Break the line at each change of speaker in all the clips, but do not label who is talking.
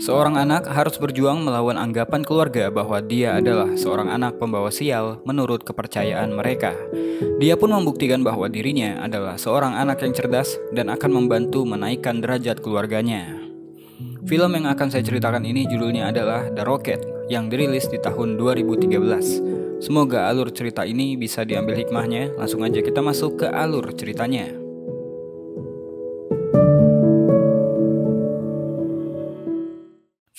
Seorang anak harus berjuang melawan anggapan keluarga bahwa dia adalah seorang anak pembawa sial menurut kepercayaan mereka. Dia pun membuktikan bahwa dirinya adalah seorang anak yang cerdas dan akan membantu menaikkan derajat keluarganya. Film yang akan saya ceritakan ini judulnya adalah The Rocket yang dirilis di tahun 2013. Semoga alur cerita ini bisa diambil hikmahnya. Langsung aja kita masuk ke alur ceritanya.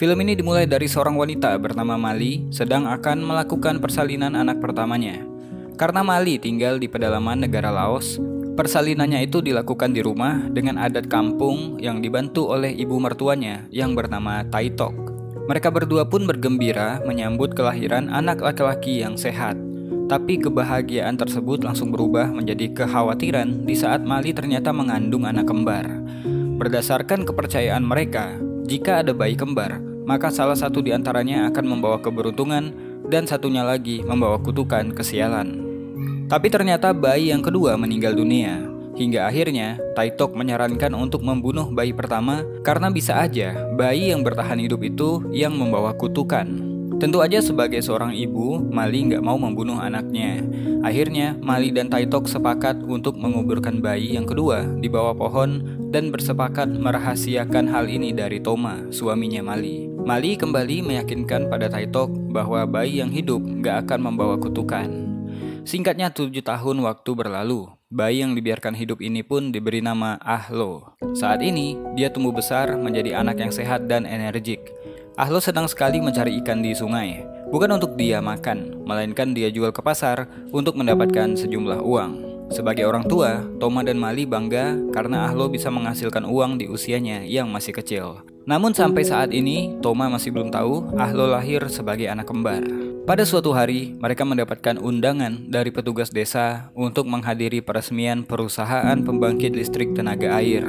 Film ini dimulai dari seorang wanita bernama Mali sedang akan melakukan persalinan anak pertamanya. Karena Mali tinggal di pedalaman negara Laos, persalinannya itu dilakukan di rumah dengan adat kampung yang dibantu oleh ibu mertuanya yang bernama Taitok. Mereka berdua pun bergembira menyambut kelahiran anak laki-laki yang sehat. Tapi kebahagiaan tersebut langsung berubah menjadi kekhawatiran di saat Mali ternyata mengandung anak kembar. Berdasarkan kepercayaan mereka, jika ada bayi kembar, maka salah satu di antaranya akan membawa keberuntungan dan satunya lagi membawa kutukan kesialan. Tapi ternyata bayi yang kedua meninggal dunia. Hingga akhirnya Taitok menyarankan untuk membunuh bayi pertama karena bisa aja bayi yang bertahan hidup itu yang membawa kutukan. Tentu aja sebagai seorang ibu, Mali nggak mau membunuh anaknya. Akhirnya Mali dan Taitok sepakat untuk menguburkan bayi yang kedua di bawah pohon dan bersepakat merahasiakan hal ini dari Toma, suaminya Mali. Mali kembali meyakinkan pada Taitok bahwa bayi yang hidup gak akan membawa kutukan. Singkatnya 7 tahun waktu berlalu. Bayi yang dibiarkan hidup ini pun diberi nama Ahlo. Saat ini dia tumbuh besar menjadi anak yang sehat dan energik. Ahlo sedang sekali mencari ikan di sungai. Bukan untuk dia makan, melainkan dia jual ke pasar untuk mendapatkan sejumlah uang. Sebagai orang tua, Toma dan Mali bangga karena Ahlo bisa menghasilkan uang di usianya yang masih kecil. Namun sampai saat ini, Toma masih belum tahu Ahlo lahir sebagai anak kembar. Pada suatu hari, mereka mendapatkan undangan dari petugas desa untuk menghadiri peresmian perusahaan pembangkit listrik tenaga air.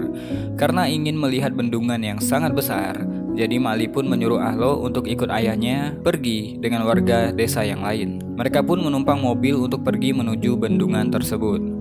Karena ingin melihat bendungan yang sangat besar, jadi Mali pun menyuruh Ahlo untuk ikut ayahnya pergi dengan warga desa yang lain. Mereka pun menumpang mobil untuk pergi menuju bendungan tersebut.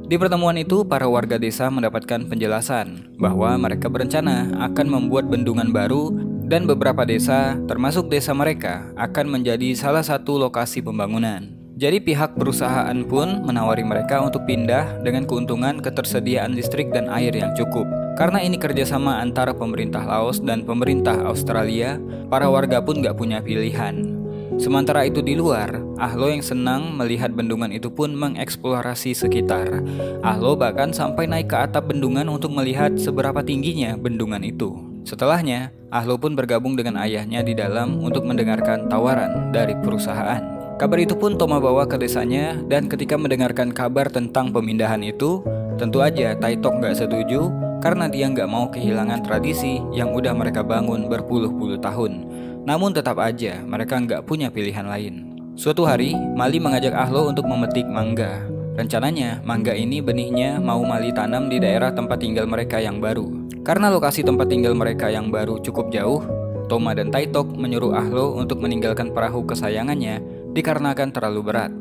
Di pertemuan itu, para warga desa mendapatkan penjelasan bahwa mereka berencana akan membuat bendungan baru dan beberapa desa, termasuk desa mereka, akan menjadi salah satu lokasi pembangunan. Jadi pihak perusahaan pun menawari mereka untuk pindah dengan keuntungan ketersediaan listrik dan air yang cukup. Karena ini kerjasama antara pemerintah Laos dan pemerintah Australia, para warga pun gak punya pilihan. Sementara itu di luar, Ahlo yang senang melihat bendungan itu pun mengeksplorasi sekitar. Ahlo bahkan sampai naik ke atap bendungan untuk melihat seberapa tingginya bendungan itu. Setelahnya, Ahlo pun bergabung dengan ayahnya di dalam untuk mendengarkan tawaran dari perusahaan. Kabar itu pun Toma bawa ke desanya, dan ketika mendengarkan kabar tentang pemindahan itu, tentu aja Taitok gak setuju karena dia gak mau kehilangan tradisi yang udah mereka bangun berpuluh-puluh tahun. Namun tetap aja mereka nggak punya pilihan lain. Suatu hari, Mali mengajak Ahlo untuk memetik mangga. Rencananya, mangga ini benihnya mau Mali tanam di daerah tempat tinggal mereka yang baru. Karena lokasi tempat tinggal mereka yang baru cukup jauh, Toma dan Taitok menyuruh Ahlo untuk meninggalkan perahu kesayangannya dikarenakan terlalu berat.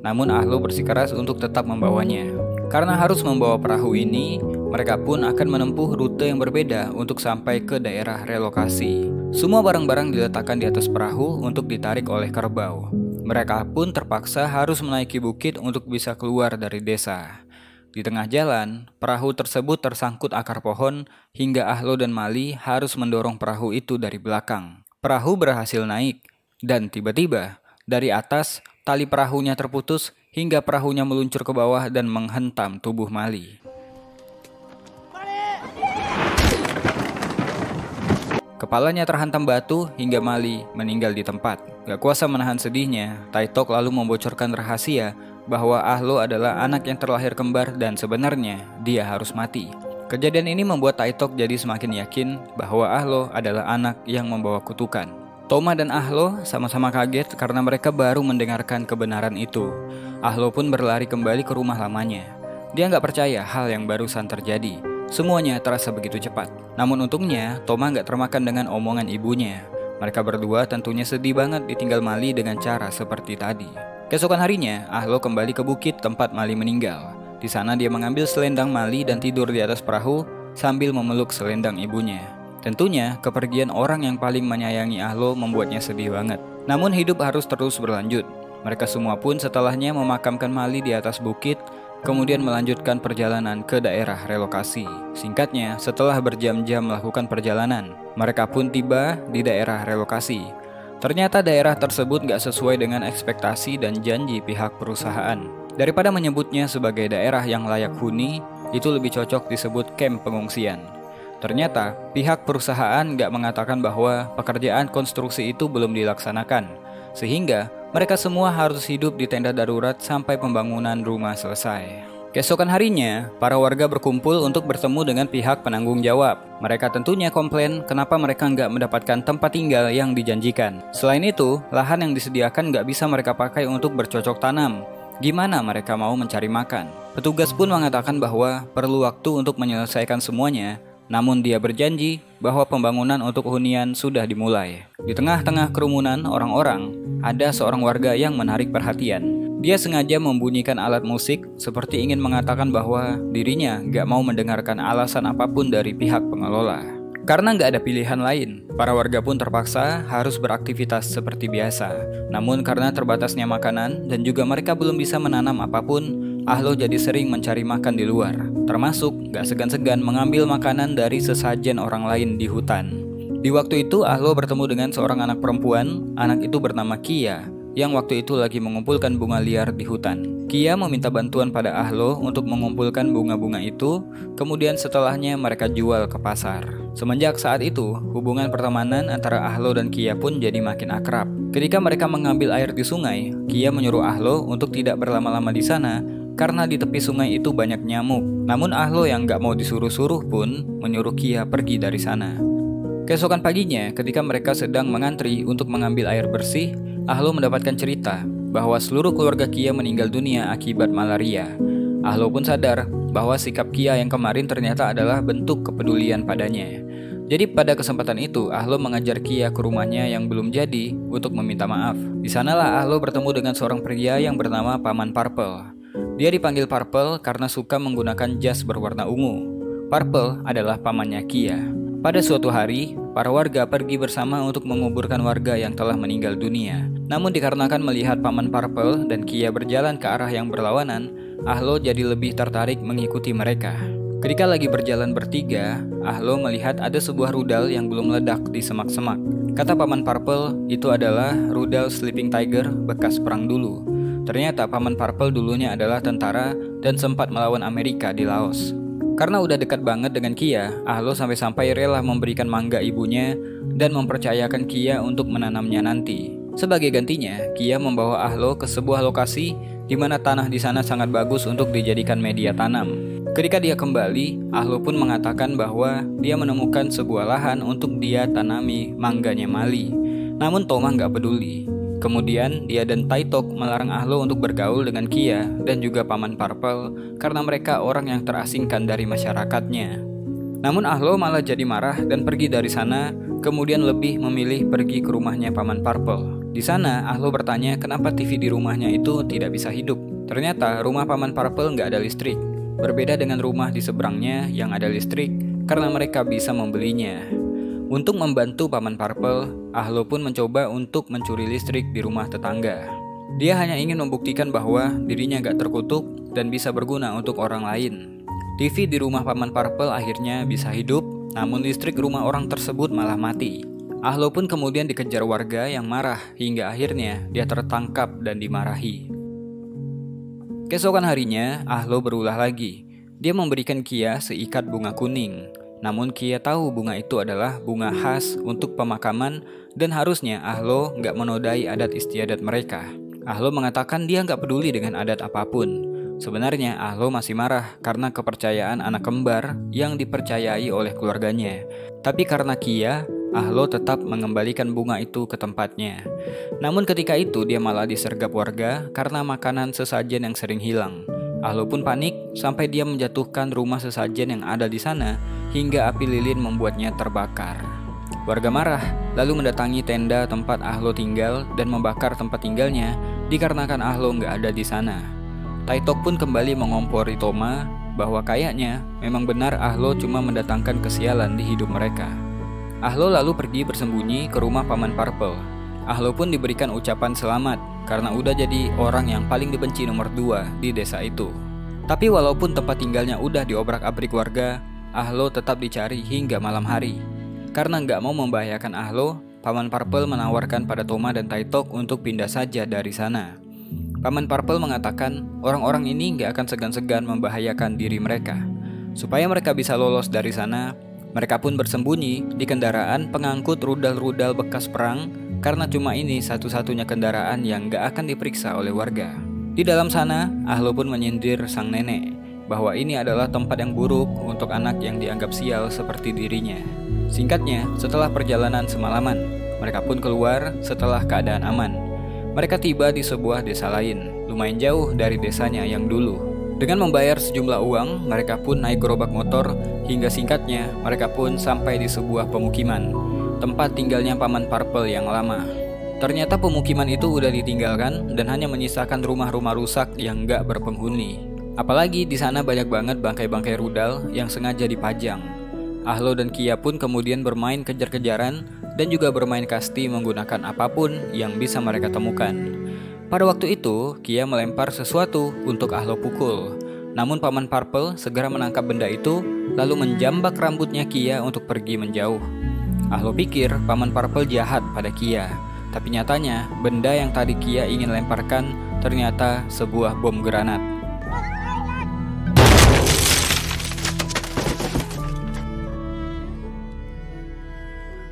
Namun Ahlo bersikeras untuk tetap membawanya. Karena harus membawa perahu ini, mereka pun akan menempuh rute yang berbeda untuk sampai ke daerah relokasi. Semua barang-barang diletakkan di atas perahu untuk ditarik oleh kerbau. Mereka pun terpaksa harus menaiki bukit untuk bisa keluar dari desa. Di tengah jalan, perahu tersebut tersangkut akar pohon hingga Ahlo dan Mali harus mendorong perahu itu dari belakang. Perahu berhasil naik, dan tiba-tiba dari atas tali perahunya terputus hingga perahunya meluncur ke bawah dan menghentam tubuh Mali. Kepalanya terhantam batu hingga Mali meninggal di tempat. Gak kuasa menahan sedihnya, Taitok lalu membocorkan rahasia bahwa Ahlo adalah anak yang terlahir kembar dan sebenarnya dia harus mati. Kejadian ini membuat Taitok jadi semakin yakin bahwa Ahlo adalah anak yang membawa kutukan. Toma dan Ahlo sama-sama kaget karena mereka baru mendengarkan kebenaran itu. Ahlo pun berlari kembali ke rumah lamanya. Dia gak percaya hal yang barusan terjadi. Semuanya terasa begitu cepat. Namun untungnya, Toma gak termakan dengan omongan ibunya. Mereka berdua tentunya sedih banget ditinggal Mali dengan cara seperti tadi. Keesokan harinya, Ahlo kembali ke bukit tempat Mali meninggal. Di sana dia mengambil selendang Mali dan tidur di atas perahu sambil memeluk selendang ibunya. Tentunya, kepergian orang yang paling menyayangi Ahlo membuatnya sedih banget. Namun hidup harus terus berlanjut. Mereka semua pun setelahnya memakamkan Mali di atas bukit, kemudian melanjutkan perjalanan ke daerah relokasi. Singkatnya, setelah berjam-jam melakukan perjalanan, mereka pun tiba di daerah relokasi. Ternyata daerah tersebut gak sesuai dengan ekspektasi dan janji pihak perusahaan. Daripada menyebutnya sebagai daerah yang layak huni, itu lebih cocok disebut kamp pengungsian. Ternyata, pihak perusahaan gak mengatakan bahwa pekerjaan konstruksi itu belum dilaksanakan, sehingga mereka semua harus hidup di tenda darurat sampai pembangunan rumah selesai. Keesokan harinya, para warga berkumpul untuk bertemu dengan pihak penanggung jawab. Mereka tentunya komplain kenapa mereka nggak mendapatkan tempat tinggal yang dijanjikan. Selain itu, lahan yang disediakan nggak bisa mereka pakai untuk bercocok tanam. Gimana mereka mau mencari makan? Petugas pun mengatakan bahwa perlu waktu untuk menyelesaikan semuanya, namun dia berjanji bahwa pembangunan untuk hunian sudah dimulai. Di tengah-tengah kerumunan orang-orang, ada seorang warga yang menarik perhatian. Dia sengaja membunyikan alat musik seperti ingin mengatakan bahwa dirinya gak mau mendengarkan alasan apapun dari pihak pengelola. Karena gak ada pilihan lain, para warga pun terpaksa harus beraktivitas seperti biasa. Namun karena terbatasnya makanan dan juga mereka belum bisa menanam apapun, Ahlo jadi sering mencari makan di luar. Termasuk gak segan-segan mengambil makanan dari sesajen orang lain di hutan. Di waktu itu Ahlo bertemu dengan seorang anak perempuan. Anak itu bernama Kia, yang waktu itu lagi mengumpulkan bunga liar di hutan. Kia meminta bantuan pada Ahlo untuk mengumpulkan bunga-bunga itu, kemudian setelahnya mereka jual ke pasar. Semenjak saat itu, hubungan pertemanan antara Ahlo dan Kia pun jadi makin akrab. Ketika mereka mengambil air di sungai, Kia menyuruh Ahlo untuk tidak berlama-lama di sana, karena di tepi sungai itu banyak nyamuk. Namun Ahlo yang gak mau disuruh-suruh pun menyuruh Kia pergi dari sana. Keesokan paginya, ketika mereka sedang mengantri untuk mengambil air bersih, Ahlo mendapatkan cerita bahwa seluruh keluarga Kia meninggal dunia akibat malaria. Ahlo pun sadar bahwa sikap Kia yang kemarin ternyata adalah bentuk kepedulian padanya. Jadi pada kesempatan itu, Ahlo mengajar Kia ke rumahnya yang belum jadi untuk meminta maaf. Di sanalah Ahlo bertemu dengan seorang pria yang bernama Paman Purple. Dia dipanggil Purple karena suka menggunakan jas berwarna ungu. Purple adalah pamannya Kia. Pada suatu hari, para warga pergi bersama untuk menguburkan warga yang telah meninggal dunia. Namun dikarenakan melihat Paman Purple dan Kia berjalan ke arah yang berlawanan, Ahlo jadi lebih tertarik mengikuti mereka. Ketika lagi berjalan bertiga, Ahlo melihat ada sebuah rudal yang belum meledak di semak-semak. Kata Paman Purple, itu adalah rudal Sleeping Tiger bekas perang dulu. Ternyata Paman Purple dulunya adalah tentara dan sempat melawan Amerika di Laos. Karena udah dekat banget dengan Kia, Ahlo sampai-sampai rela memberikan mangga ibunya dan mempercayakan Kia untuk menanamnya nanti. Sebagai gantinya, Kia membawa Ahlo ke sebuah lokasi di mana tanah di sana sangat bagus untuk dijadikan media tanam. Ketika dia kembali, Ahlo pun mengatakan bahwa dia menemukan sebuah lahan untuk dia tanami mangganya Mali. Namun Tomah nggak peduli. Kemudian dia dan Taitok melarang Ahlo untuk bergaul dengan Kia dan juga Paman Purple karena mereka orang yang terasingkan dari masyarakatnya. Namun Ahlo malah jadi marah dan pergi dari sana, kemudian lebih memilih pergi ke rumahnya Paman Purple. Di sana Ahlo bertanya kenapa TV di rumahnya itu tidak bisa hidup. Ternyata rumah Paman Purple nggak ada listrik. Berbeda dengan rumah di seberangnya yang ada listrik karena mereka bisa membelinya. Untuk membantu Paman Purple, Ahlo pun mencoba untuk mencuri listrik di rumah tetangga. Dia hanya ingin membuktikan bahwa dirinya gak terkutuk dan bisa berguna untuk orang lain. TV di rumah Paman Purple akhirnya bisa hidup, namun listrik rumah orang tersebut malah mati. Ahlo pun kemudian dikejar warga yang marah hingga akhirnya dia tertangkap dan dimarahi. Keesokan harinya, Ahlo berulah lagi. Dia memberikan Kia seikat bunga kuning. Namun Kia tahu bunga itu adalah bunga khas untuk pemakaman dan harusnya Ahlo nggak menodai adat istiadat mereka. Ahlo mengatakan dia nggak peduli dengan adat apapun. Sebenarnya Ahlo masih marah karena kepercayaan anak kembar yang dipercayai oleh keluarganya. Tapi karena Kia, Ahlo tetap mengembalikan bunga itu ke tempatnya. Namun ketika itu dia malah disergap warga karena makanan sesajen yang sering hilang. Ahlo pun panik sampai dia menjatuhkan rumah sesajen yang ada di sana hingga api lilin membuatnya terbakar. Warga marah lalu mendatangi tenda tempat Ahlo tinggal dan membakar tempat tinggalnya dikarenakan Ahlo nggak ada di sana. Taitok pun kembali mengompori Toma bahwa kayaknya memang benar Ahlo cuma mendatangkan kesialan di hidup mereka. Ahlo lalu pergi bersembunyi ke rumah Paman Purple. Ahlo pun diberikan ucapan selamat karena udah jadi orang yang paling dibenci nomor 2 di desa itu. Tapi walaupun tempat tinggalnya udah diobrak-abrik warga, Ahlo tetap dicari hingga malam hari. Karena nggak mau membahayakan Ahlo, Paman Purple menawarkan pada Toma dan Taitok untuk pindah saja dari sana. Paman Purple mengatakan orang-orang ini nggak akan segan-segan membahayakan diri mereka. Supaya mereka bisa lolos dari sana, mereka pun bersembunyi di kendaraan pengangkut rudal-rudal bekas perang karena cuma ini satu-satunya kendaraan yang nggak akan diperiksa oleh warga. Di dalam sana, Ahlo pun menyindir sang nenek bahwa ini adalah tempat yang buruk untuk anak yang dianggap sial seperti dirinya. Singkatnya, setelah perjalanan semalaman, mereka pun keluar setelah keadaan aman. Mereka tiba di sebuah desa lain, lumayan jauh dari desanya yang dulu. Dengan membayar sejumlah uang, mereka pun naik gerobak motor hingga singkatnya mereka pun sampai di sebuah pemukiman, tempat tinggalnya Paman Purple yang lama. Ternyata pemukiman itu udah ditinggalkan dan hanya menyisakan rumah-rumah rusak yang gak berpenghuni. Apalagi di sana banyak banget bangkai-bangkai rudal yang sengaja dipajang. Ahlo dan Kia pun kemudian bermain kejar-kejaran dan juga bermain kasti menggunakan apapun yang bisa mereka temukan. Pada waktu itu, Kia melempar sesuatu untuk Ahlo pukul. Namun Paman Purple segera menangkap benda itu, lalu menjambak rambutnya Kia untuk pergi menjauh. Ahlo pikir Paman Purple jahat pada Kia, tapi nyatanya benda yang tadi Kia ingin lemparkan ternyata sebuah bom granat.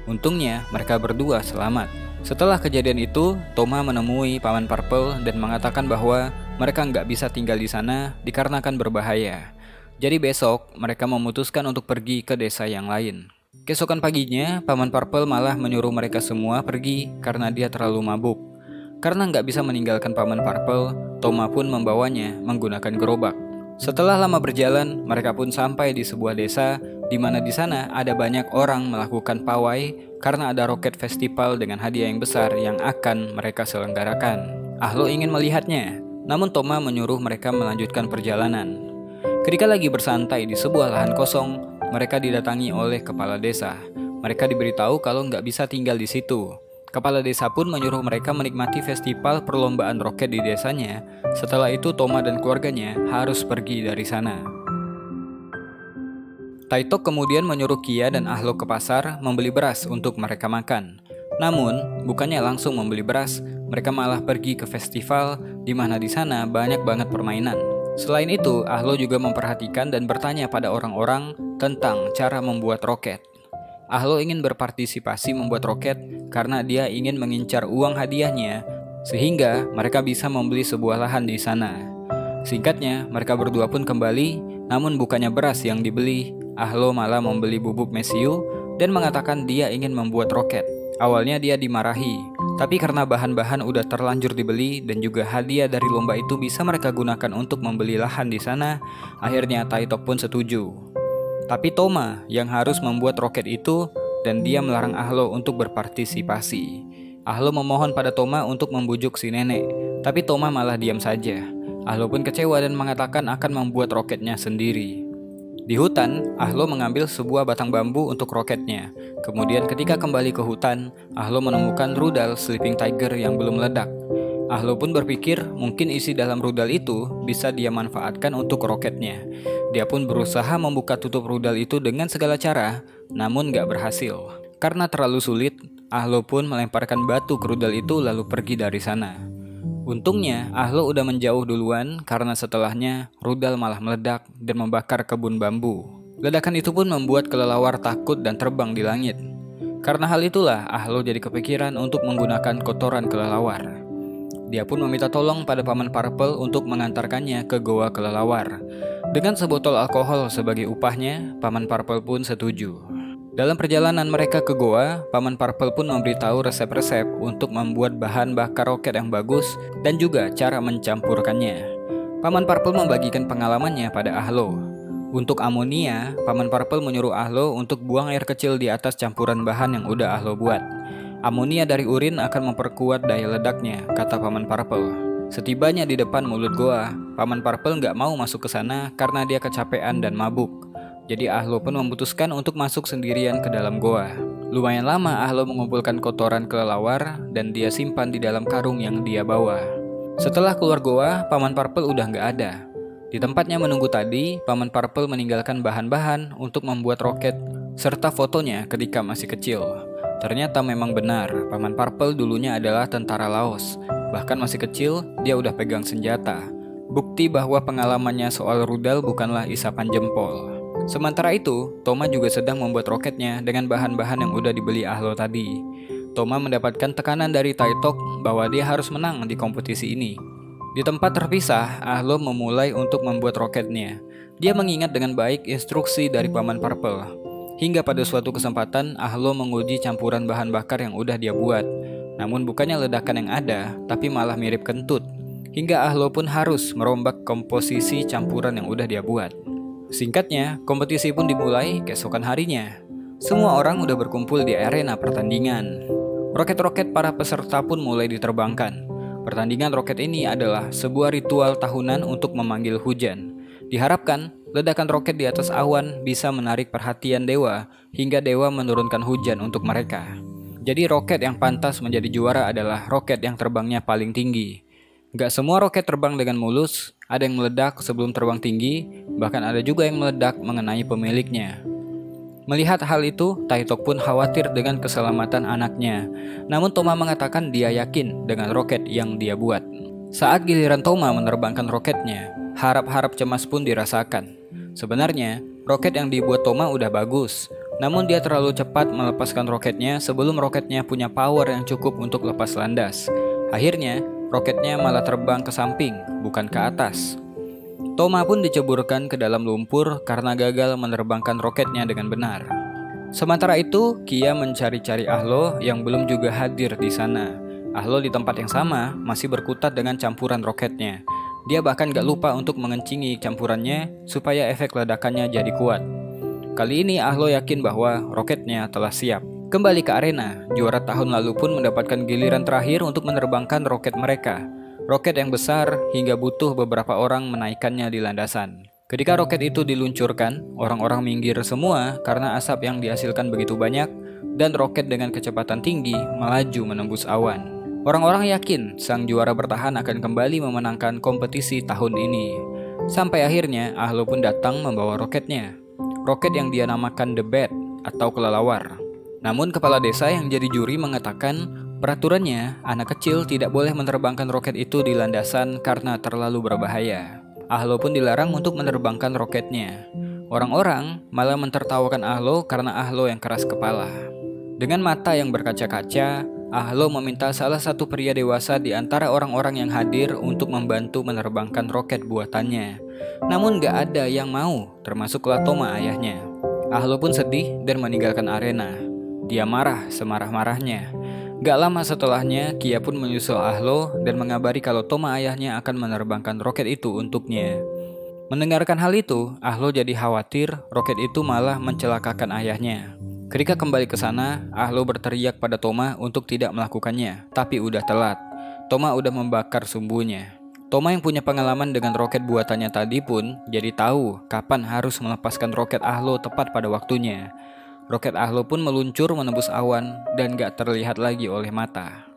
Untungnya mereka berdua selamat. Setelah kejadian itu, Toma menemui Paman Purple dan mengatakan bahwa mereka nggak bisa tinggal di sana dikarenakan berbahaya. Jadi besok mereka memutuskan untuk pergi ke desa yang lain. Keesokan paginya, Paman Purple malah menyuruh mereka semua pergi karena dia terlalu mabuk. Karena nggak bisa meninggalkan Paman Purple, Toma pun membawanya menggunakan gerobak. Setelah lama berjalan, mereka pun sampai di sebuah desa di mana di sana ada banyak orang melakukan pawai karena ada roket festival dengan hadiah yang besar yang akan mereka selenggarakan. Ahlo ingin melihatnya, namun Toma menyuruh mereka melanjutkan perjalanan. Ketika lagi bersantai di sebuah lahan kosong, mereka didatangi oleh kepala desa. Mereka diberitahu kalau nggak bisa tinggal di situ. Kepala desa pun menyuruh mereka menikmati festival perlombaan roket di desanya. Setelah itu Toma dan keluarganya harus pergi dari sana. Taitok kemudian menyuruh Kia dan Ahlo ke pasar membeli beras untuk mereka makan. Namun, bukannya langsung membeli beras, mereka malah pergi ke festival di mana di sana banyak banget permainan. Selain itu, Ahlo juga memperhatikan dan bertanya pada orang-orang tentang cara membuat roket. Ahlo ingin berpartisipasi membuat roket karena dia ingin mengincar uang hadiahnya sehingga mereka bisa membeli sebuah lahan di sana. Singkatnya, mereka berdua pun kembali, namun bukannya beras yang dibeli, Ahlo malah membeli bubuk mesiu dan mengatakan dia ingin membuat roket. Awalnya dia dimarahi, tapi karena bahan-bahan udah terlanjur dibeli dan juga hadiah dari lomba itu bisa mereka gunakan untuk membeli lahan di sana, akhirnya Taitok pun setuju. Tapi Toma yang harus membuat roket itu dan dia melarang Ahlo untuk berpartisipasi. Ahlo memohon pada Toma untuk membujuk si nenek, tapi Toma malah diam saja. Ahlo pun kecewa dan mengatakan akan membuat roketnya sendiri. Di hutan, Ahlo mengambil sebuah batang bambu untuk roketnya. Kemudian ketika kembali ke hutan, Ahlo menemukan rudal Sleeping Tiger yang belum meledak. Ahlo pun berpikir mungkin isi dalam rudal itu bisa dia manfaatkan untuk roketnya. Dia pun berusaha membuka tutup rudal itu dengan segala cara, namun gak berhasil. Karena terlalu sulit, Ahlo pun melemparkan batu ke rudal itu lalu pergi dari sana. Untungnya, Ahlo udah menjauh duluan karena setelahnya rudal malah meledak dan membakar kebun bambu. Ledakan itu pun membuat kelelawar takut dan terbang di langit. Karena hal itulah, Ahlo jadi kepikiran untuk menggunakan kotoran kelelawar. Dia pun meminta tolong pada Paman Purple untuk mengantarkannya ke goa kelelawar. Dengan sebotol alkohol sebagai upahnya, Paman Purple pun setuju. Dalam perjalanan mereka ke goa, Paman Purple pun memberitahu resep-resep untuk membuat bahan bakar roket yang bagus dan juga cara mencampurkannya. Paman Purple membagikan pengalamannya pada Ahlo. Untuk amonia, Paman Purple menyuruh Ahlo untuk buang air kecil di atas campuran bahan yang udah Ahlo buat. Amonia dari urin akan memperkuat daya ledaknya, kata Paman Purple. Setibanya di depan mulut goa, Paman Purple nggak mau masuk ke sana karena dia kecapean dan mabuk. Jadi Ahlo pun memutuskan untuk masuk sendirian ke dalam goa. Lumayan lama Ahlo mengumpulkan kotoran kelelawar dan dia simpan di dalam karung yang dia bawa. Setelah keluar goa, Paman Purple udah nggak ada. Di tempatnya menunggu tadi, Paman Purple meninggalkan bahan-bahan untuk membuat roket serta fotonya ketika masih kecil. Ternyata memang benar, Paman Purple dulunya adalah tentara Laos. Bahkan masih kecil, dia udah pegang senjata. Bukti bahwa pengalamannya soal rudal bukanlah isapan jempol. Sementara itu, Toma juga sedang membuat roketnya dengan bahan-bahan yang udah dibeli Ahlo tadi. Toma mendapatkan tekanan dari Taitok bahwa dia harus menang di kompetisi ini. Di tempat terpisah, Ahlo memulai untuk membuat roketnya. Dia mengingat dengan baik instruksi dari Paman Purple. Hingga pada suatu kesempatan, Ahlo menguji campuran bahan bakar yang udah dia buat. Namun bukannya ledakan yang ada, tapi malah mirip kentut. Hingga Ahlo pun harus merombak komposisi campuran yang udah dia buat. Singkatnya, kompetisi pun dimulai keesokan harinya. Semua orang udah berkumpul di arena pertandingan. Roket-roket para peserta pun mulai diterbangkan. Pertandingan roket ini adalah sebuah ritual tahunan untuk memanggil hujan. Diharapkan, ledakan roket di atas awan bisa menarik perhatian dewa hingga dewa menurunkan hujan untuk mereka. Jadi roket yang pantas menjadi juara adalah roket yang terbangnya paling tinggi. Gak semua roket terbang dengan mulus, ada yang meledak sebelum terbang tinggi, bahkan ada juga yang meledak mengenai pemiliknya. Melihat hal itu, Taitok pun khawatir dengan keselamatan anaknya. Namun Toma mengatakan dia yakin dengan roket yang dia buat. Saat giliran Toma menerbangkan roketnya, harap-harap cemas pun dirasakan. Sebenarnya, roket yang dibuat Toma udah bagus. Namun dia terlalu cepat melepaskan roketnya sebelum roketnya punya power yang cukup untuk lepas landas. Akhirnya, roketnya malah terbang ke samping, bukan ke atas. Toma pun diceburkan ke dalam lumpur karena gagal menerbangkan roketnya dengan benar. Sementara itu, Kia mencari-cari Ahlo yang belum juga hadir di sana. Ahlo di tempat yang sama masih berkutat dengan campuran roketnya. Dia bahkan gak lupa untuk mengencingi campurannya supaya efek ledakannya jadi kuat. Kali ini Ahlo yakin bahwa roketnya telah siap. Kembali ke arena, juara tahun lalu pun mendapatkan giliran terakhir untuk menerbangkan roket mereka. Roket yang besar hingga butuh beberapa orang menaikkannya di landasan. Ketika roket itu diluncurkan, orang-orang minggir semua karena asap yang dihasilkan begitu banyak dan roket dengan kecepatan tinggi melaju menembus awan. Orang-orang yakin sang juara bertahan akan kembali memenangkan kompetisi tahun ini. Sampai akhirnya Ahlo pun datang membawa roketnya. Roket yang dia namakan The Bat atau kelelawar. Namun kepala desa yang jadi juri mengatakan peraturannya anak kecil tidak boleh menerbangkan roket itu di landasan karena terlalu berbahaya. Ahlo pun dilarang untuk menerbangkan roketnya. Orang-orang malah mentertawakan Ahlo karena Ahlo yang keras kepala. Dengan mata yang berkaca-kaca, Ahlo meminta salah satu pria dewasa di antara orang-orang yang hadir untuk membantu menerbangkan roket buatannya. Namun gak ada yang mau, termasuklah Toma ayahnya. Ahlo pun sedih dan meninggalkan arena. Dia marah semarah-marahnya. Gak lama setelahnya, Kia pun menyusul Ahlo dan mengabari kalau Toma ayahnya akan menerbangkan roket itu untuknya. Mendengarkan hal itu, Ahlo jadi khawatir roket itu malah mencelakakan ayahnya. Ketika kembali ke sana, Ahlo berteriak pada Toma untuk tidak melakukannya, tapi udah telat. Toma udah membakar sumbunya. Toma yang punya pengalaman dengan roket buatannya tadi pun jadi tahu kapan harus melepaskan roket Ahlo tepat pada waktunya. Roket Ahlo pun meluncur menembus awan dan gak terlihat lagi oleh mata.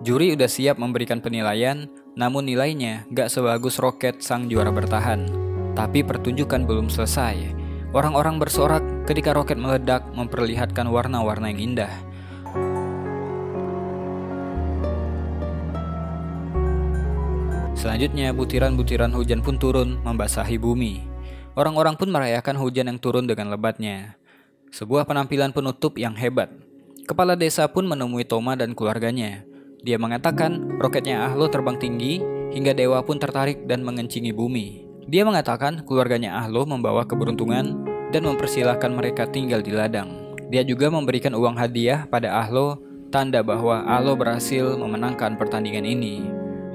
Juri udah siap memberikan penilaian, namun nilainya gak sebagus roket sang juara bertahan. Tapi pertunjukan belum selesai. Orang-orang bersorak ketika roket meledak memperlihatkan warna-warna yang indah. Selanjutnya butiran-butiran hujan pun turun membasahi bumi. Orang-orang pun merayakan hujan yang turun dengan lebatnya. Sebuah penampilan penutup yang hebat. Kepala desa pun menemui Toma dan keluarganya. Dia mengatakan roketnya Ahlo terbang tinggi hingga dewa pun tertarik dan mengencingi bumi. Dia mengatakan keluarganya Ahlo membawa keberuntungan dan mempersilahkan mereka tinggal di ladang. Dia juga memberikan uang hadiah pada Ahlo, tanda bahwa Ahlo berhasil memenangkan pertandingan ini.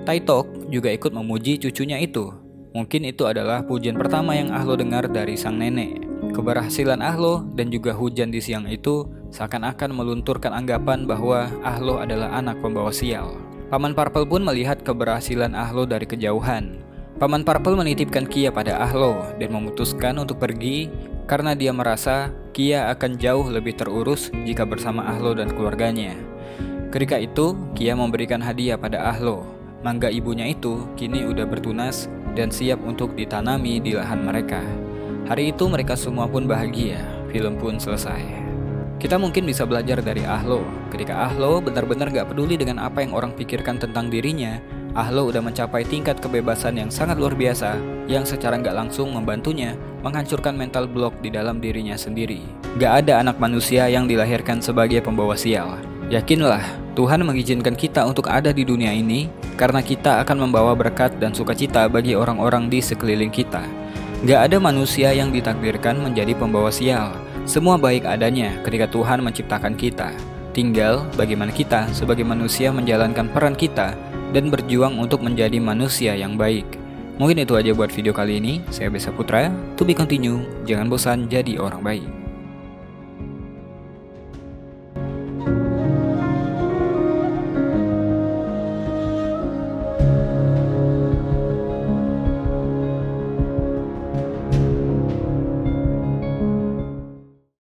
Taitok juga ikut memuji cucunya itu. Mungkin itu adalah pujian pertama yang Ahlo dengar dari sang nenek. Keberhasilan Ahlo dan juga hujan di siang itu seakan-akan melunturkan anggapan bahwa Ahlo adalah anak pembawa sial. Paman Purple pun melihat keberhasilan Ahlo dari kejauhan. Paman Purple menitipkan Kia pada Ahlo dan memutuskan untuk pergi karena dia merasa Kia akan jauh lebih terurus jika bersama Ahlo dan keluarganya. Ketika itu, Kia memberikan hadiah pada Ahlo. Mangga ibunya itu kini udah bertunas dan siap untuk ditanami di lahan mereka. Hari itu mereka semua pun bahagia. Film pun selesai. Kita mungkin bisa belajar dari Ahlo. Ketika Ahlo benar-benar gak peduli dengan apa yang orang pikirkan tentang dirinya, Ahlo udah mencapai tingkat kebebasan yang sangat luar biasa, yang secara gak langsung membantunya menghancurkan mental block di dalam dirinya sendiri. Gak ada anak manusia yang dilahirkan sebagai pembawa sial. Yakinlah, Tuhan mengizinkan kita untuk ada di dunia ini karena kita akan membawa berkat dan sukacita bagi orang-orang di sekeliling kita. Gak ada manusia yang ditakdirkan menjadi pembawa sial. Semua baik adanya ketika Tuhan menciptakan kita. Tinggal bagaimana kita sebagai manusia menjalankan peran kita dan berjuang untuk menjadi manusia yang baik. Mungkin itu aja buat video kali ini. Saya Besa Putra. To be continue. Jangan bosan jadi orang baik.